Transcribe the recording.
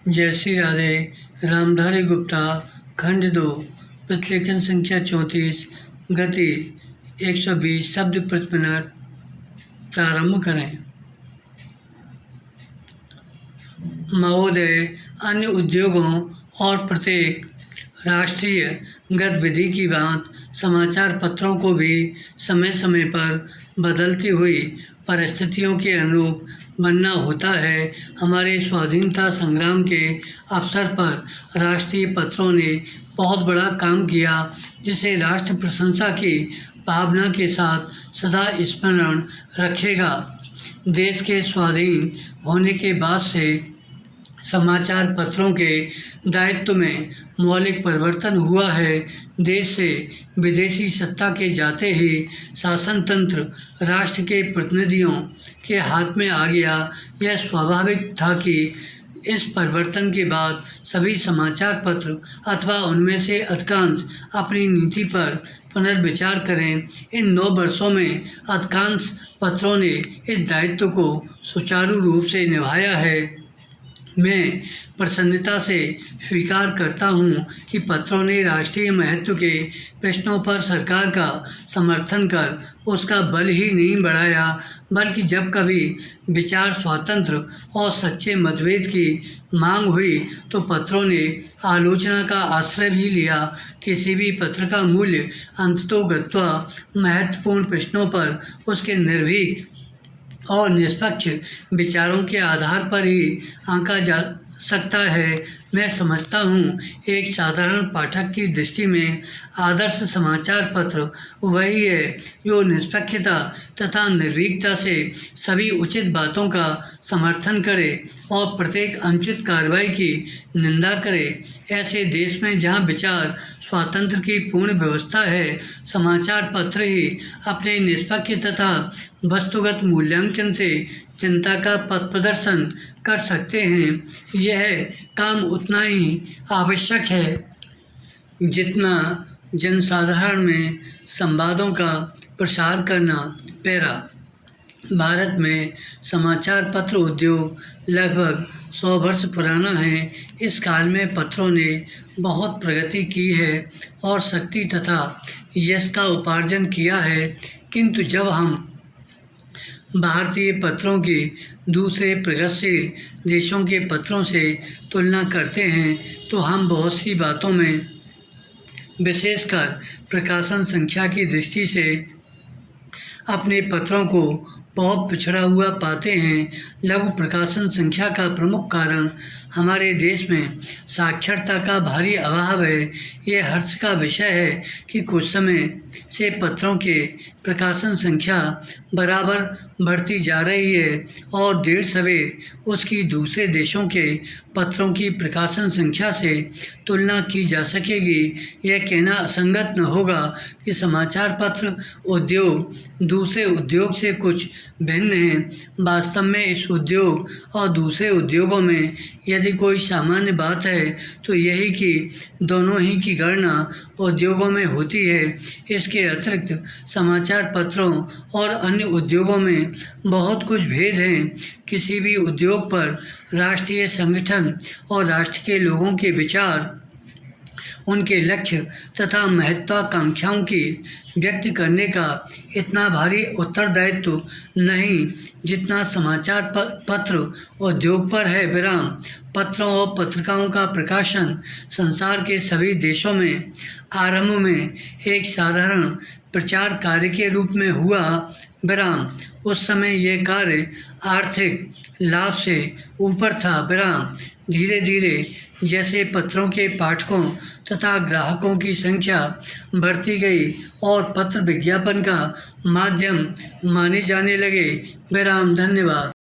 जय श्री राधे। रामधारी गुप्ता खंड 2 प्रतिलेखन संख्या 34 गति 120 शब्द प्रति मिनट। प्रारंभ करें। महोदय, अन्य उद्योगों और प्रत्येक राष्ट्रीय गतिविधि की बात समाचार पत्रों को भी समय समय पर बदलती हुई परिस्थितियों के अनुरूप बनना होता है। हमारे स्वाधीनता संग्राम के अवसर पर राष्ट्रीय पत्रों ने बहुत बड़ा काम किया, जिसे राष्ट्र प्रशंसा की भावना के साथ सदा स्मरण रखेगा। देश के स्वाधीन होने के बाद से समाचार पत्रों के दायित्व में मौलिक परिवर्तन हुआ है। देश से विदेशी सत्ता के जाते ही शासन तंत्र राष्ट्र के प्रतिनिधियों के हाथ में आ गया। यह स्वाभाविक था कि इस परिवर्तन के बाद सभी समाचार पत्र अथवा उनमें से अधिकांश अपनी नीति पर पुनर्विचार करें। इन 9 वर्षों में अधिकांश पत्रों ने इस दायित्व को सुचारू रूप से निभाया है। मैं प्रसन्नता से स्वीकार करता हूं कि पत्रों ने राष्ट्रीय महत्व के प्रश्नों पर सरकार का समर्थन कर उसका बल ही नहीं बढ़ाया, बल्कि जब कभी विचार स्वातंत्र्य और सच्चे मतभेद की मांग हुई तो पत्रों ने आलोचना का आश्रय भी लिया। किसी भी पत्र का मूल्य अंततोगत्वा महत्वपूर्ण प्रश्नों पर उसके निर्भीक और निष्पक्ष विचारों के आधार पर ही आंका जा सकता है। मैं समझता हूँ, एक साधारण पाठक की दृष्टि में आदर्श समाचार पत्र वही है जो निष्पक्षता तथा निर्भीकता से सभी उचित बातों का समर्थन करे और प्रत्येक अनुचित कार्रवाई की निंदा करे। ऐसे देश में जहाँ विचार स्वातंत्र्य की पूर्ण व्यवस्था है, समाचार पत्र ही अपने निष्पक्ष तथा वस्तुगत मूल्यांकन से जनता का पथ प्रदर्शन कर सकते हैं। यह काम उतना ही आवश्यक है जितना जनसाधारण में संवादों का प्रसार करना। पैरा। भारत में समाचार पत्र उद्योग लगभग 100 वर्ष पुराना है। इस काल में पत्रों ने बहुत प्रगति की है और शक्ति तथा यश का उपार्जन किया है, किंतु जब हम भारतीय पत्रों की दूसरे प्रगतिशील देशों के पत्रों से तुलना करते हैं तो हम बहुत सी बातों में, विशेषकर प्रकाशन संख्या की दृष्टि से, अपने पत्रों को बहुत पिछड़ा हुआ पाते हैं। लघु प्रकाशन संख्या का प्रमुख कारण हमारे देश में साक्षरता का भारी अभाव है। यह हर्ष का विषय है कि कुछ समय से पत्रों के प्रकाशन संख्या बराबर बढ़ती जा रही है और देर सवेर उसकी दूसरे देशों के पत्रों की प्रकाशन संख्या से तुलना की जा सकेगी। यह कहना असंगत न होगा कि समाचार पत्र उद्योग दूसरे उद्योग से कुछ भिन्न है। वास्तव में इस उद्योग और दूसरे उद्योगों में यदि कोई सामान्य बात है तो यही कि दोनों ही की गणना उद्योगों में होती है। इसके अतिरिक्त समाचार पत्रों और अन्य उद्योगों में बहुत कुछ भेद हैं। किसी भी उद्योग पर राष्ट्रीय संगठन और राष्ट्र के लोगों के विचार, उनके लक्ष्य तथा महत्वाकांक्षाओं की व्यक्त करने का इतना भारी उत्तरदायित्व नहीं जितना समाचार पत्र उद्योग पर है। विराम। पत्रों और पत्रिकाओं का प्रकाशन संसार के सभी देशों में आरंभ में एक साधारण प्रचार कार्य के रूप में हुआ। विराम। उस समय यह कार्य आर्थिक लाभ से ऊपर था। विराम। धीरे धीरे जैसे पत्रों के पाठकों तथा ग्राहकों की संख्या बढ़ती गई और पत्र विज्ञापन का माध्यम माने जाने लगे। विराम। धन्यवाद।